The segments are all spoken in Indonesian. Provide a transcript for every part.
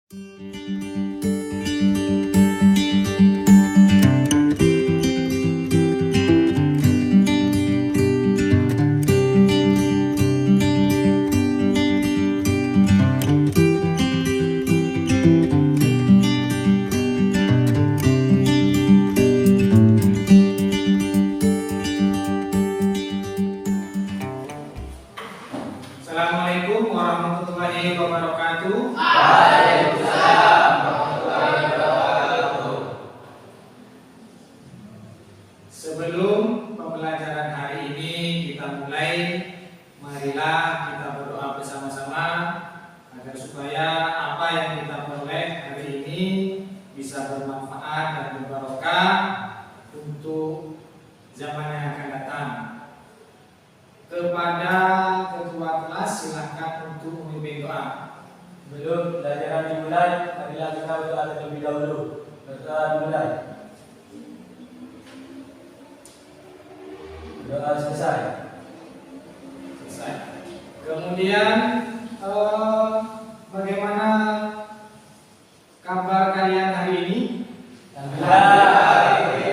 Assalamualaikum warahmatullahi wabarakatuh. Waalaikumsalam warahmatullahi wabarakatuh. Sebelum pembelajaran hari ini kita mulai, marilah kita berdoa bersama-sama agar supaya apa yang kita peroleh hari ini bisa bermanfaat dan berbarokah untuk zaman yang akan datang. Kepada ketua kelas silahkan untuk memimpin doa. Sebelum pelajaran dimulai, marilah kita berdoa terlebih dahulu. Berdoa dimulai. Doa selesai. Kemudian bagaimana kabar kalian hari ini? Alhamdulillah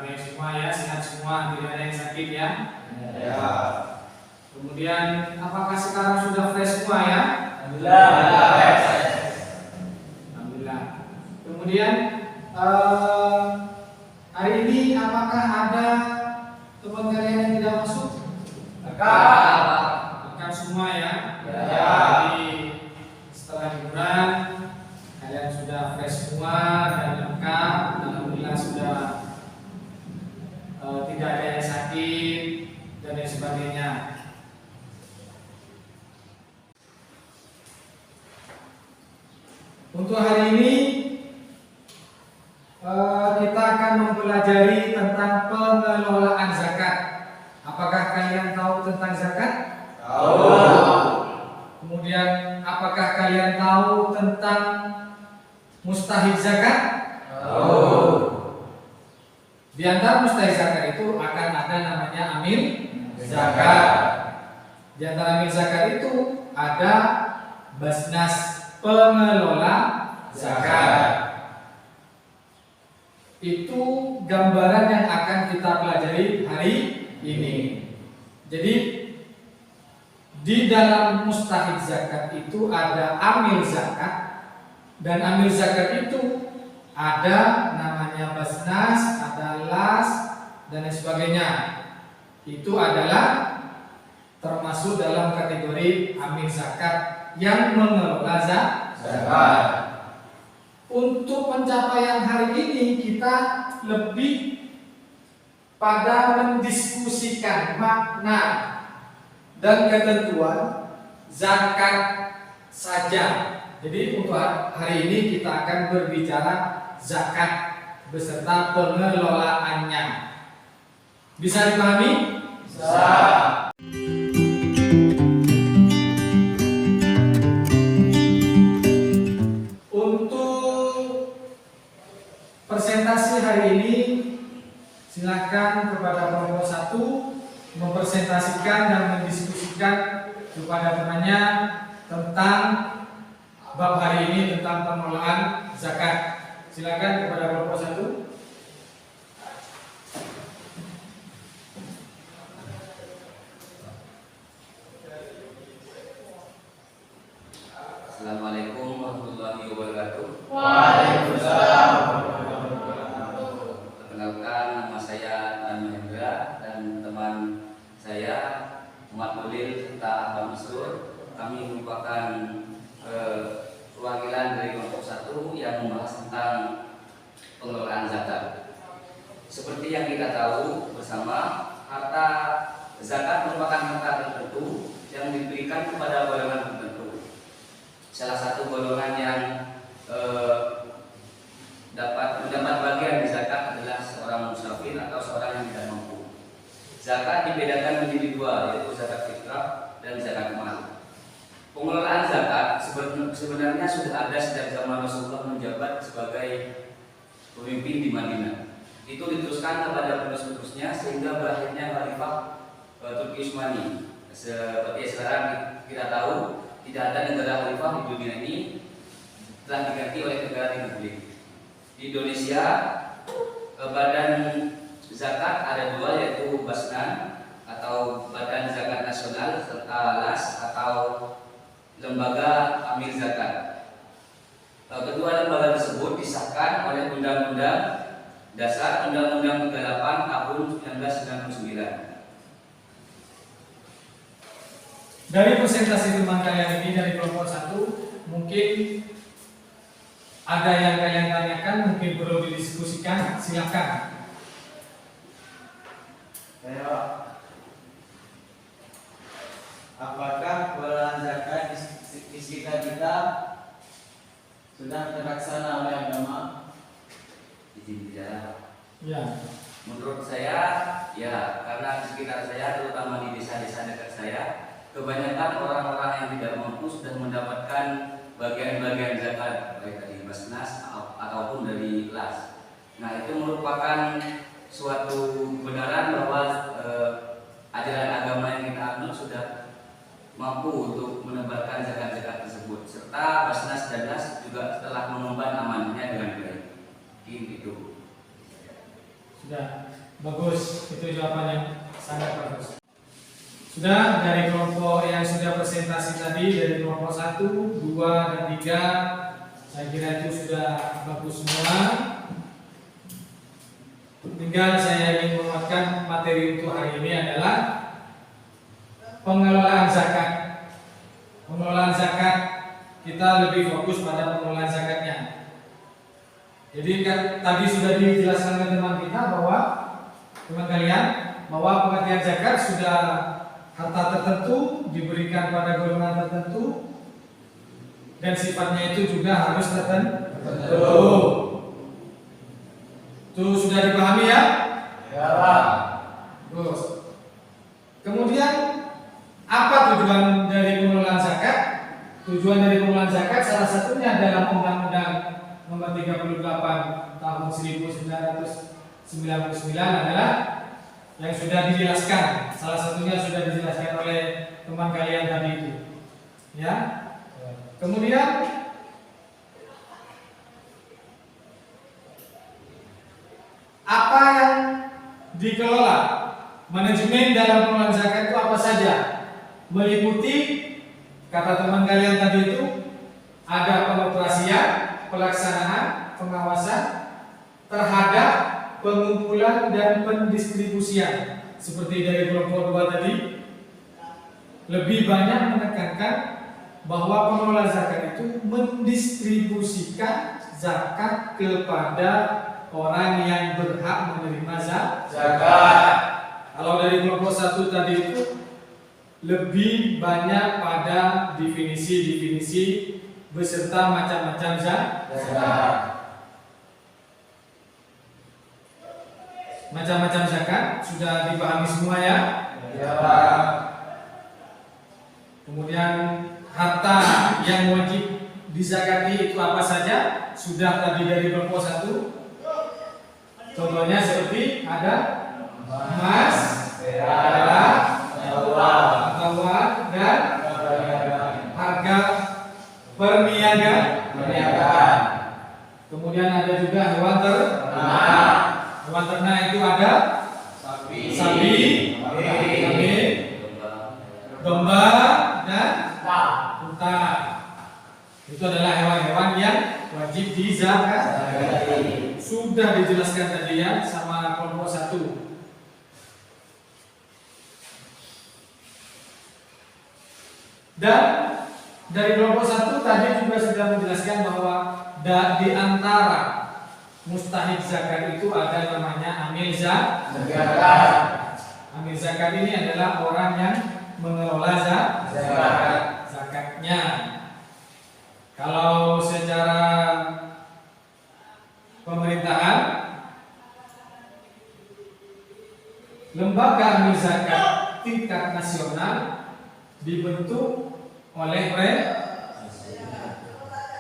baik semua ya, sehat semua, tidak ada yang sakit ya. Kemudian apakah sekarang sudah fresh semua ya? Alhamdulillah. Kemudian hari ini apakah ada teman kalian yang tidak masuk? Rekan semua ya. Jadi setelah liburan kalian sudah fresh semua dan lengkap. Alhamdulillah sudah tidak ada yang sakit dan lain sebagainya. Untuk hari ini kita akan mempelajari tentang pengelolaan zakat. Apakah kalian tahu tentang zakat? Tahu. Kemudian apakah kalian tahu tentang mustahik zakat? Tahu. Di antara mustahik zakat itu akan ada namanya amil zakat. Di antara amil zakat itu ada basnas, pengelola zakat. Itu gambaran yang akan kita pelajari hari ini. Jadi di dalam mustahik zakat itu ada amil zakat, dan amil zakat itu ada namanya basnas, ada las, dan lain sebagainya. Itu adalah termasuk dalam kategori amil zakat yang mengelola zakat. Untuk pencapaian hari ini kita lebih pada mendiskusikan makna dan ketentuan zakat saja. Jadi untuk hari ini kita akan berbicara zakat beserta pengelolaannya. Bisa dipahami? Bisa. Presentasi hari ini silakan kepada kelompok 1 mempresentasikan dan mendiskusikan kepada temannya tentang bab hari ini tentang pengelolaan zakat. Silakan kepada kelompok 1. Assalamualaikum warahmatullahi wabarakatuh. Waalaikumsalam. Perkenalkan, nama saya Nan Mahendra dan teman saya Muhammad Nuril serta Abang Masrur. Kami merupakan perwakilan dari kelompok 1 yang membahas tentang pengelolaan zakat. Seperti yang kita tahu bersama, harta zakat merupakan harta tertentu yang diberikan kepada golongan tertentu. Salah satu golongan yang dapat mendapat bagian di zakat adalah seorang musafir atau seorang yang tidak mampu. Zakat dibedakan menjadi dua, yaitu zakat fitrah dan zakat mal. Pengelolaan zakat sebenarnya sudah ada sejak zaman Rasulullah menjabat sebagai pemimpin di Madinah. Itu diteruskan kepada penerus-penerusnya sehingga berakhirnya Khalifah Turki Utsmani. Seperti sekarang kita tahu, tidak ada negara khalifah di dunia ini telah diganti oleh negara republik. Di Indonesia badan zakat ada dua, yaitu Basnan atau Badan Zakat Nasional serta LAS atau Lembaga Amil Zakat. Kedua lembaga tersebut disahkan oleh Undang-Undang Dasar Undang-Undang 38 tahun 1999. Dari presentasi teman kalian ini dari kelompok 1, mungkin ada yang kalian tanyakan, mungkin perlu didiskusikan, silakan. Apakah pengelolaan zakat di sekitar kita sudah terlaksana oleh agama? Izin bicara. Ya. Menurut saya, ya, karena di sekitar saya, terutama di desa-desa dekat saya, kebanyakan orang-orang yang tidak mampu sudah mendapatkan bagian-bagian zakat, baik dari Basnas ataupun dari LAS. Nah, itu merupakan suatu kebenaran bahwa ajaran agama yang kita anut sudah mampu untuk menebarkan zakat-zakat tersebut, serta Basnas dan LAS juga telah mengemban amanahnya dengan baik. Gitu. Sudah, bagus, itu jawaban yang sangat bagus. Sudah, dari kelompok yang sudah presentasi tadi, dari kelompok 1, 2, dan 3, saya kira itu sudah bagus semua. Tinggal saya ingin menguatkan materi untuk hari ini adalah pengelolaan zakat. Pengelolaan zakat, kita lebih fokus pada pengelolaan zakatnya. Jadi kan tadi sudah dijelaskan oleh teman kita bahwa teman kalian bahwa pengertian zakat sudah harta tertentu diberikan pada golongan tertentu dan sifatnya itu juga harus tertentu. Itu sudah dipahami ya? Ya. Terus. Kemudian apa tujuan dari pengelolaan zakat? Tujuan dari pengelolaan zakat salah satunya dalam Undang-Undang Nomor 38 Tahun 1999 adalah yang sudah dijelaskan. Salah satunya sudah dijelaskan oleh teman kalian tadi itu. Ya. Kemudian apa yang dikelola? Manajemen dalam pengelolaan zakat itu apa saja? Meliputi kata teman kalian tadi itu ada pengoperasian, pelaksanaan, pengawasan terhadap pengumpulan dan pendistribusian. Seperti dari kelompok 2 tadi, lebih banyak menekankan bahwa pengelola zakat itu mendistribusikan zakat kepada orang yang berhak menerima zakat. Kalau dari kelompok 1 tadi itu lebih banyak pada definisi-definisi beserta macam-macam zakat. Macam-macam zakat sudah dipahami semua ya? Ya. Kemudian harta yang wajib dizakati itu apa saja? Sudah tadi dari kelompok 1. Contohnya seperti ada emas, perak, tawar, dan harga perniagaan. Kemudian ada juga hewan ternak. Hewan ternak itu ada sapi, domba, dan unta. Itu adalah hewan-hewan yang wajib dizakati. Sudah dijelaskan tadi ya sama kelompok 1. Dan dari kelompok 1 tadi juga sudah menjelaskan bahwa di antara mustahik zakat itu ada namanya amil zakat. Amil zakat ini adalah orang yang mengelola zakatnya. Kalau secara pemerintahan, lembaga amil zakat tingkat nasional dibentuk oleh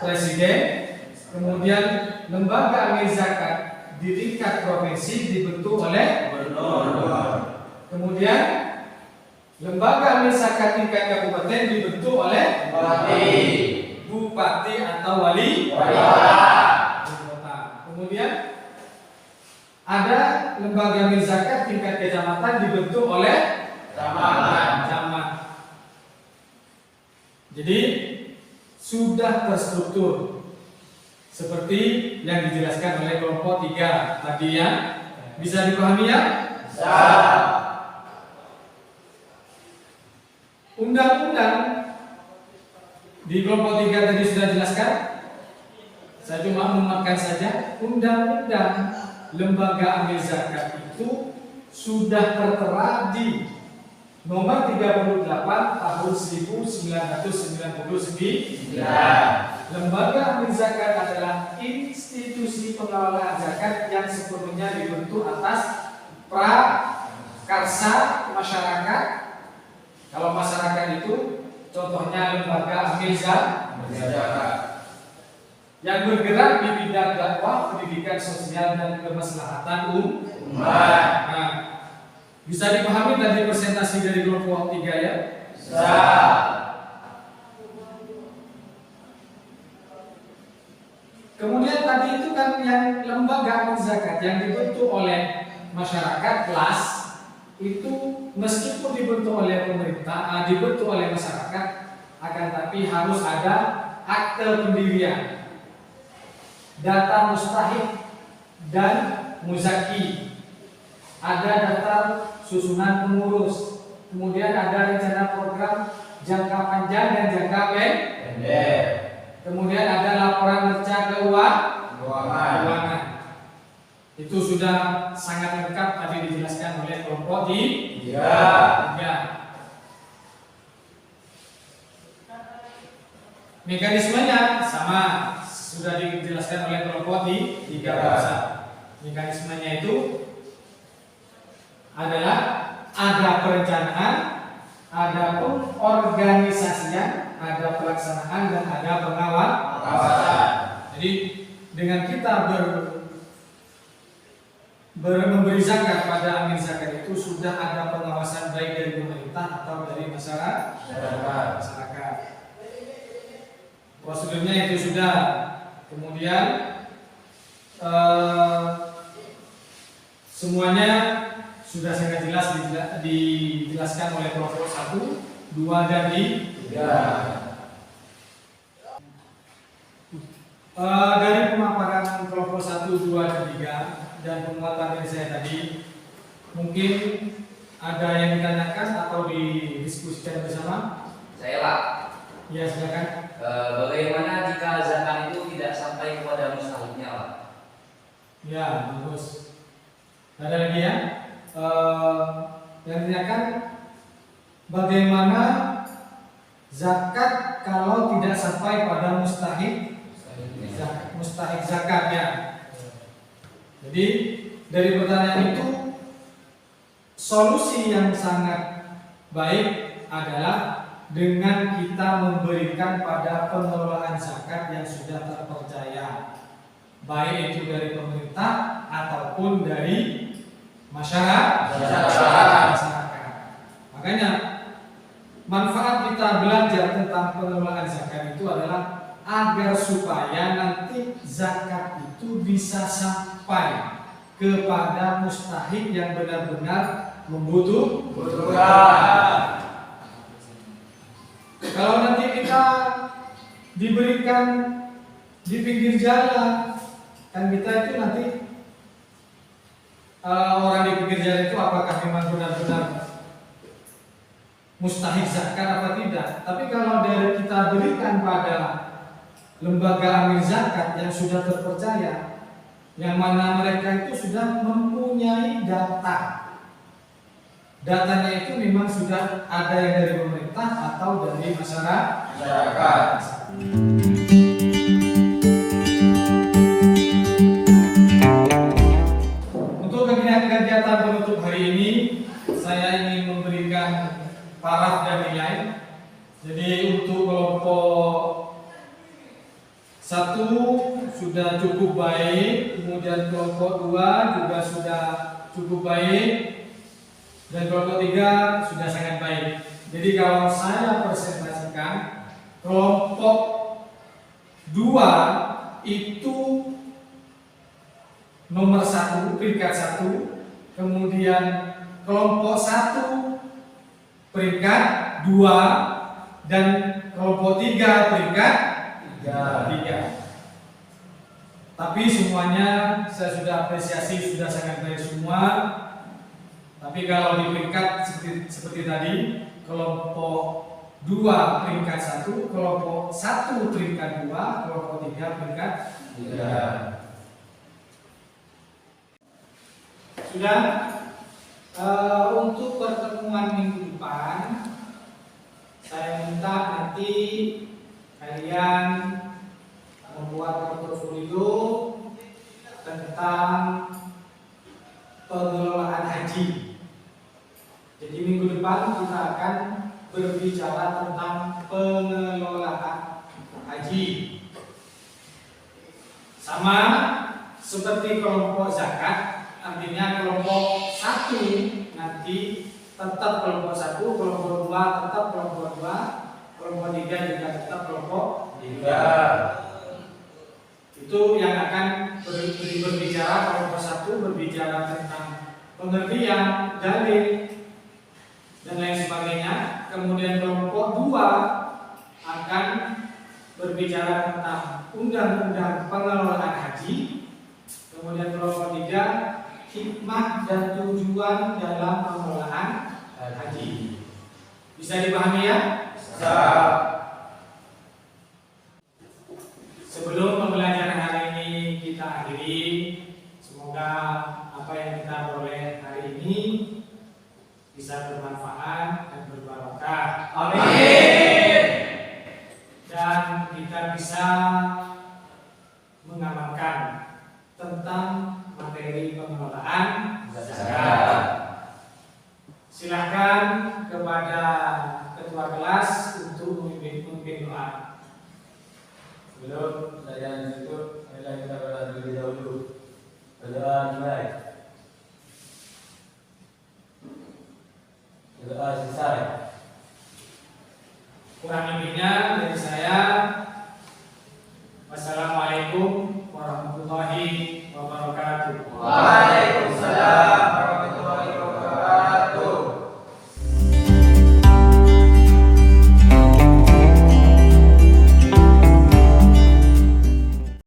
presiden, kemudian lembaga amil zakat di tingkat provinsi dibentuk oleh gubernur, kemudian lembaga amil zakat tingkat kabupaten dibentuk oleh bupati, bupati atau wali kota. Kemudian ada lembaga amil zakat tingkat kecamatan dibentuk oleh camat. Jadi sudah terstruktur seperti yang dijelaskan oleh kelompok 3 tadi ya. Bisa dipahami ya? Undang-undang di kelompok 3 tadi sudah jelaskan. Saya cuma menguatkan saja. Undang-undang lembaga amil zakat itu sudah tertera di nomor 38 tahun 1999. Lembaga amil zakat adalah institusi pengelolaan zakat yang sepenuhnya dibentuk atas prakarsa masyarakat. Kalau masyarakat itu contohnya lembaga amil zakat yang bergerak di bidang dakwah, pendidikan sosial dan kemaslahatan umat. Nah, bisa dipahami tadi presentasi dari kelompok 3 ya? Kemudian tadi itu kan yang lembaga amil zakat yang dibentuk oleh masyarakat kelas itu meskipun dibentuk oleh pemerintah, dibentuk oleh masyarakat, akan tapi harus ada akte pendirian, data mustahik dan muzaki, ada daftar susunan pengurus, kemudian ada rencana program jangka panjang dan jangka pendek, kemudian ada laporan neraca keuangan. Itu sudah sangat lengkap tadi dijelaskan oleh kelompok 3. Mekanismenya sama, sudah dijelaskan oleh kelompok 3. Mekanismenya itu adalah ada perencanaan, ada pengorganisasian, ada pelaksanaan dan ada pengawasan. Jadi dengan kita memberi zakat pada amil zakat itu sudah ada pengawasan baik dari pemerintah atau dari masyarakat. Prosedurnya itu sudah. Kemudian semuanya sudah sangat jelas dijelaskan oleh kelompok 1, 2 dan 3. Dari pemaparan kelompok 1, 2 dan 3 dan penguatan dari saya tadi, mungkin ada yang ditanyakan atau didiskusikan bersama? Saya Pak. Ya silakan. Bagaimana jika zakat itu tidak sampai kepada mustahiknya Pak? Ya bagus. Ada lagi ya? Yang ditanyakan bagaimana zakat kalau tidak sampai pada mustahik zakatnya. Jadi dari pertanyaan itu solusi yang sangat baik adalah dengan kita memberikan pada pengelolaan zakat yang sudah terpercaya, baik itu dari pemerintah ataupun dari masyarakat. Makanya manfaat kita belajar tentang pengelolaan zakat itu adalah agar supaya nanti zakat itu bisa sampai kepada mustahik yang benar-benar membutuhkan. Kalau nanti kita diberikan di pinggir jalan, kan kita itu nanti orang di pinggir jalan itu apakah memang benar-benar mustahik zakat apa tidak? Tapi kalau dari kita berikan pada lembaga amil zakat yang sudah terpercaya, yang mana mereka itu sudah mempunyai datanya itu memang sudah ada yang dari pemerintah atau dari masyarakat. Untuk kegiatan penutup hari ini, saya ingin memberikan paraf dan nilai. Jadi untuk kelompok 1 sudah cukup baik, kemudian kelompok 2 juga sudah cukup baik, dan kelompok 3 sudah sangat baik. Jadi kalau saya presentasikan kelompok 2 itu nomor 1 peringkat 1, kemudian kelompok 1 peringkat 2 dan kelompok 3 peringkat 3. Tapi semuanya saya sudah apresiasi, sudah sangat baik semua. Tapi kalau di peringkat seperti tadi, kelompok 2 peringkat 1, kelompok 1 peringkat 2, kelompok 3 peringkat 3. Sudah. Untuk pertemuan minggu depan, saya minta nanti kalian membuat portofolio tentang pengelolaan haji. Jadi minggu depan kita akan berbicara tentang pengelolaan haji. Sama seperti kelompok zakat, artinya kelompok 1 nanti tetap kelompok 1, kelompok 2 tetap kelompok 2, kelompok 3 juga tetap kelompok 3. Itu yang akan berbicara. Kelompok 1 berbicara tentang pengertian, dalil dan lain sebagainya. Kemudian kelompok 2 akan berbicara tentang undang-undang pengelolaan haji. Kemudian kelompok 3 hikmah dan tujuan dalam pengelolaan haji. Bisa dipahami ya? Bisa. Sebelum pembelajaran hari ini kita akhiri, semoga apa yang kita peroleh hari ini bisa bermanfaat dan berbarokah. Amin. Dan kita bisa mengamalkan tentang materi pengelolaan zakat. Silakan kepada ketua kelas untuk memimpin doa. Sebelum saya lanjut, marilah kita berdoa terlebih dahulu. Berdoa dimulai. Berdoa selesai. Kurang lebihnya